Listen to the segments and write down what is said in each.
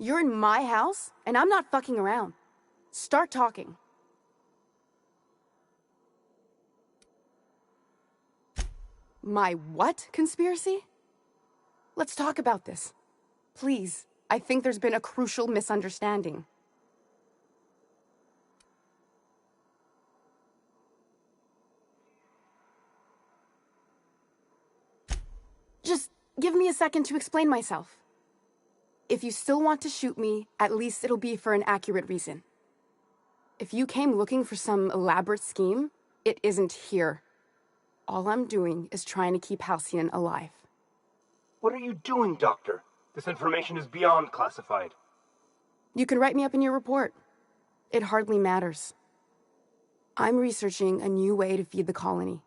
You're in my house, and I'm not fucking around. Start talking. My what conspiracy? Let's talk about this. Please, I think there's been a crucial misunderstanding. Just give me a second to explain myself. If you still want to shoot me, at least it'll be for an accurate reason. If you came looking for some elaborate scheme, it isn't here. All I'm doing is trying to keep Halcyon alive. What are you doing, Doctor? This information is beyond classified. You can write me up in your report. It hardly matters. I'm researching a new way to feed the colony.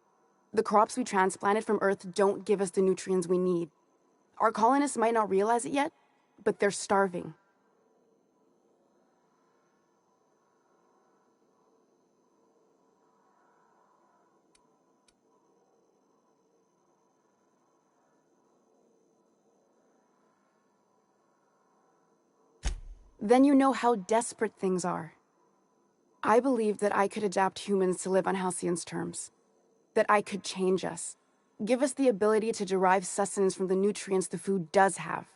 The crops we transplanted from Earth don't give us the nutrients we need. Our colonists might not realize it yet, but they're starving. Then you know how desperate things are. I believed that I could adapt humans to live on Halcyon's terms. That I could change us. Give us the ability to derive sustenance from the nutrients the food does have.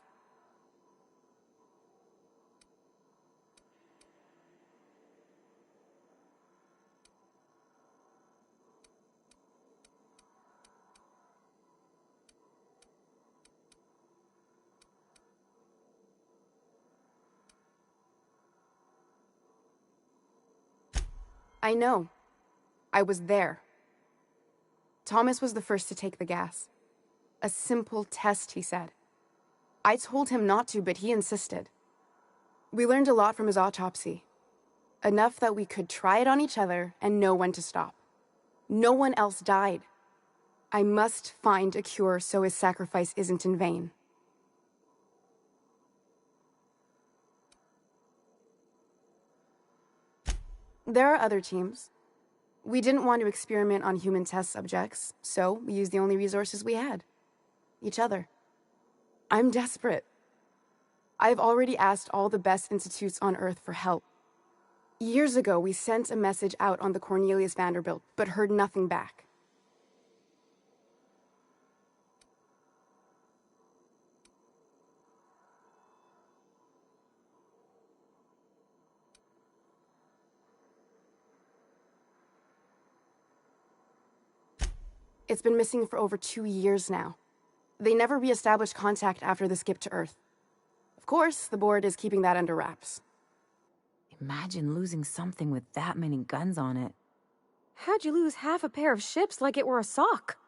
I know. I was there. Thomas was the first to take the gas. A simple test, he said. I told him not to, but he insisted. We learned a lot from his autopsy. Enough that we could try it on each other and know when to stop. No one else died. I must find a cure so his sacrifice isn't in vain. There are other teams. We didn't want to experiment on human test subjects, so we used the only resources we had. Each other. I'm desperate. I've already asked all the best institutes on Earth for help. Years ago, we sent a message out on the Cornelius Vanderbilt, but heard nothing back. It's been missing for over 2 years now. They never re-established contact after the skip to Earth. Of course, the board is keeping that under wraps. Imagine losing something with that many guns on it. How'd you lose half a pair of ships like it were a sock?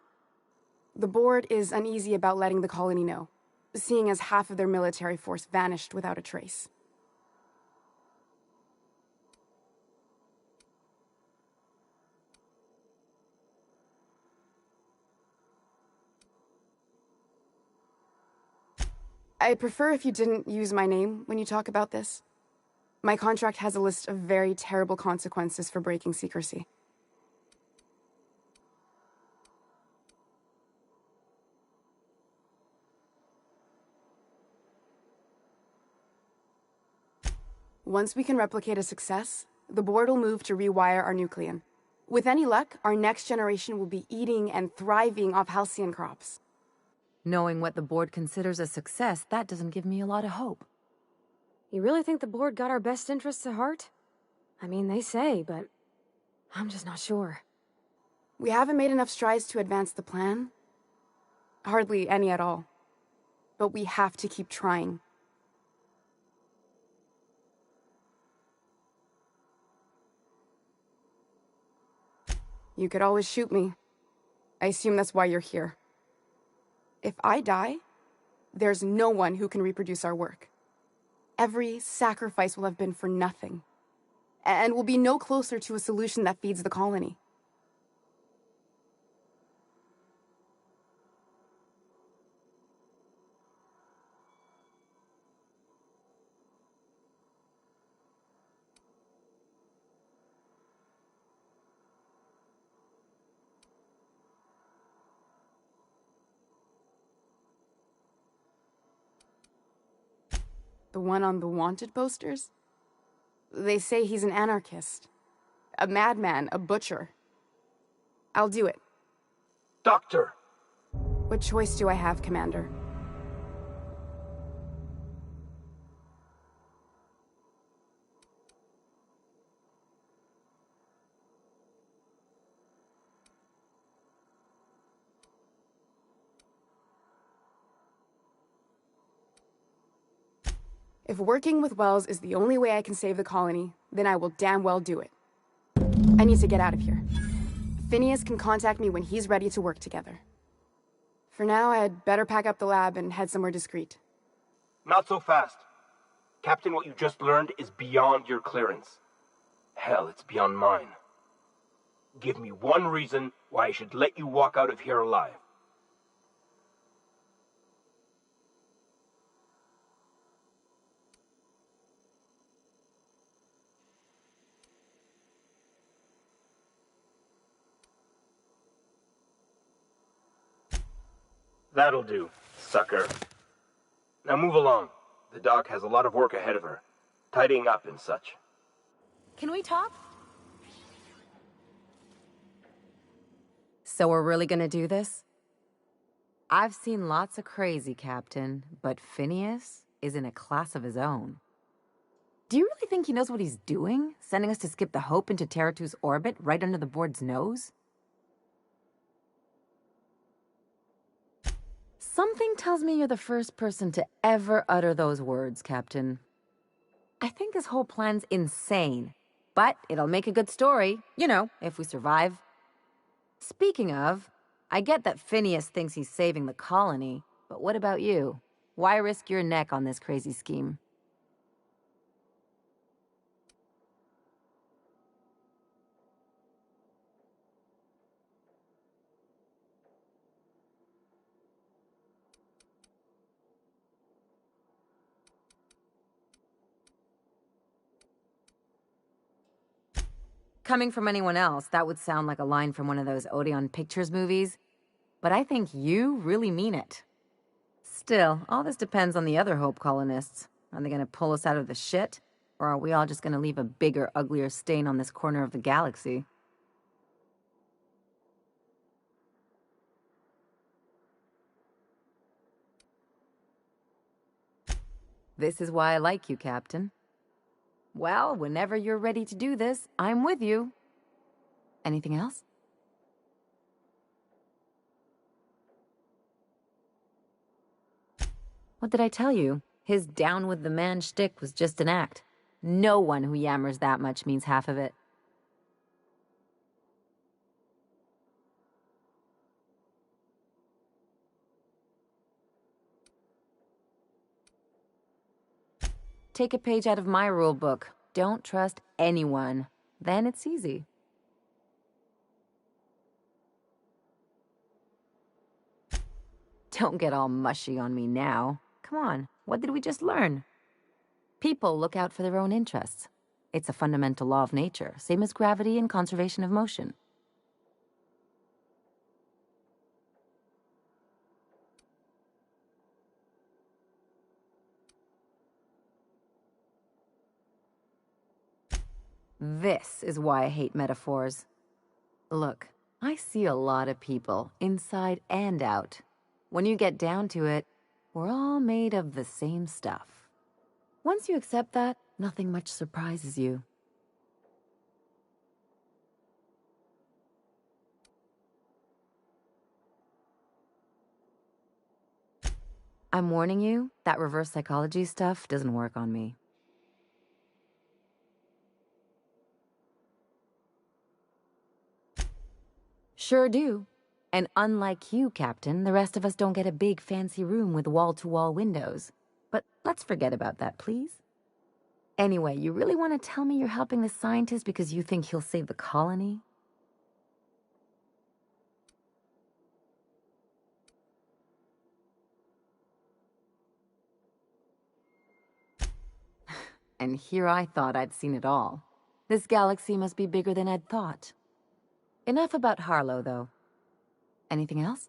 The board is uneasy about letting the colony know, seeing as half of their military force vanished without a trace. I'd prefer if you didn't use my name when you talk about this. My contract has a list of very terrible consequences for breaking secrecy. Once we can replicate a success, the board will move to rewire our nucleon. With any luck, our next generation will be eating and thriving off halcyon crops. Knowing what the board considers a success, that doesn't give me a lot of hope. You really think the board got our best interests at heart? I mean, they say, but I'm just not sure. We haven't made enough strides to advance the plan. Hardly any at all. But we have to keep trying. You could always shoot me. I assume that's why you're here. If I die, there's no one who can reproduce our work. Every sacrifice will have been for nothing. And we'll be no closer to a solution that feeds the colony. The one on the wanted posters? They say he's an anarchist. A madman, a butcher. I'll do it. Doctor! What choice do I have, Commander? If working with Wells is the only way I can save the colony, then I will damn well do it. I need to get out of here. Phineas can contact me when he's ready to work together. For now, I'd better pack up the lab and head somewhere discreet. Not so fast. Captain, what you just learned is beyond your clearance. Hell, it's beyond mine. Give me one reason why I should let you walk out of here alive. That'll do, sucker. Now move along. The doc has a lot of work ahead of her. Tidying up and such. Can we talk? So we're really gonna do this? I've seen lots of crazy, Captain, but Phineas is in a class of his own. Do you really think he knows what he's doing? Sending us to skip the Hope into Terra 2's orbit right under the board's nose? Something tells me you're the first person to ever utter those words, Captain. I think this whole plan's insane, but it'll make a good story, you know, if we survive. Speaking of, I get that Phineas thinks he's saving the colony, but what about you? Why risk your neck on this crazy scheme? Coming from anyone else, that would sound like a line from one of those Odeon Pictures movies, but I think you really mean it. Still, all this depends on the other Hope colonists. Are they gonna pull us out of the shit? Or are we all just gonna leave a bigger, uglier stain on this corner of the galaxy? This is why I like you, Captain. Well, whenever you're ready to do this, I'm with you. Anything else? What did I tell you? His down with the man shtick was just an act. No one who yammers that much means half of it. Take a page out of my rule book. Don't trust anyone. Then it's easy. Don't get all mushy on me now. Come on, what did we just learn? People look out for their own interests. It's a fundamental law of nature, same as gravity and conservation of motion. This is why I hate metaphors. Look, I see a lot of people, inside and out. When you get down to it, we're all made of the same stuff. Once you accept that, nothing much surprises you. I'm warning you, that reverse psychology stuff doesn't work on me. Sure do. And unlike you, Captain, the rest of us don't get a big fancy room with wall-to-wall windows. But let's forget about that, please. Anyway, you really want to tell me you're helping the scientist because you think he'll save the colony? And here I thought I'd seen it all. This galaxy must be bigger than I'd thought. Enough about Harlow, though. Anything else?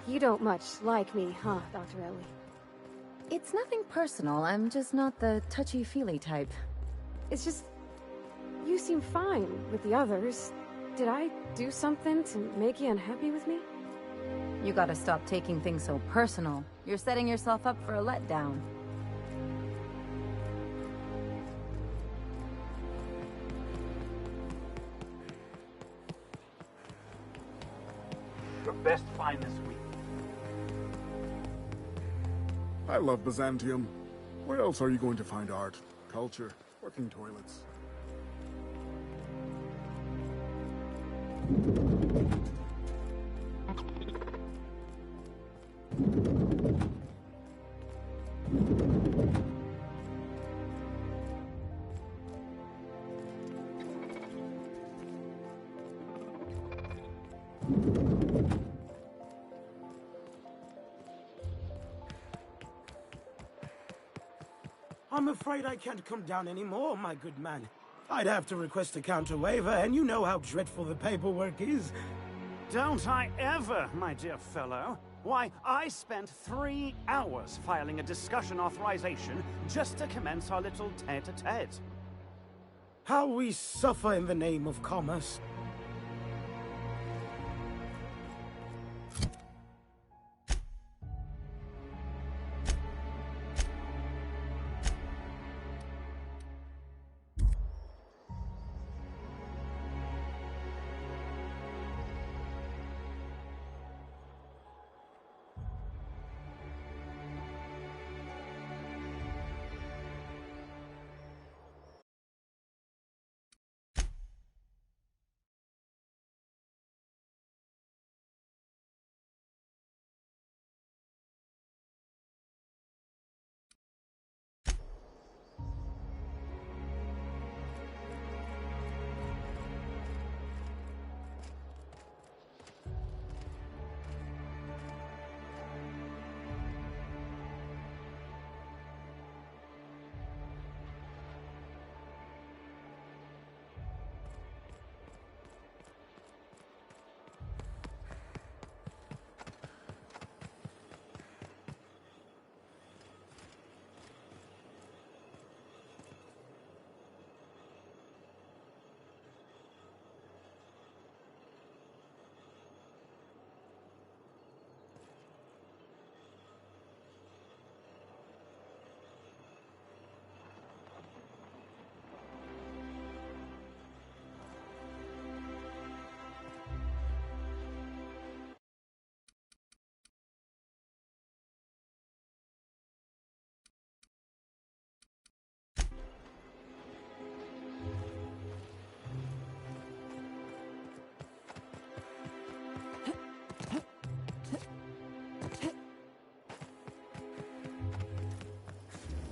You don't much like me, huh, Dr. Ellie? It's nothing personal, I'm just not the touchy-feely type. It's just... you seem fine with the others. Did I do something to make you unhappy with me? You gotta stop taking things so personal. You're setting yourself up for a letdown. Your best find this week. I love Byzantium. Where else are you going to find art, culture, working toilets? I'm afraid I can't come down anymore, my good man. I'd have to request a counter waiver, and you know how dreadful the paperwork is. Don't I ever, my dear fellow? Why, I spent 3 hours filing a discussion authorization just to commence our little tete-a-tete. How we suffer in the name of commerce.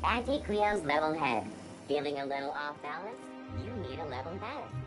Auntie Cleo's level head. Feeling a little off balance? You need a level head.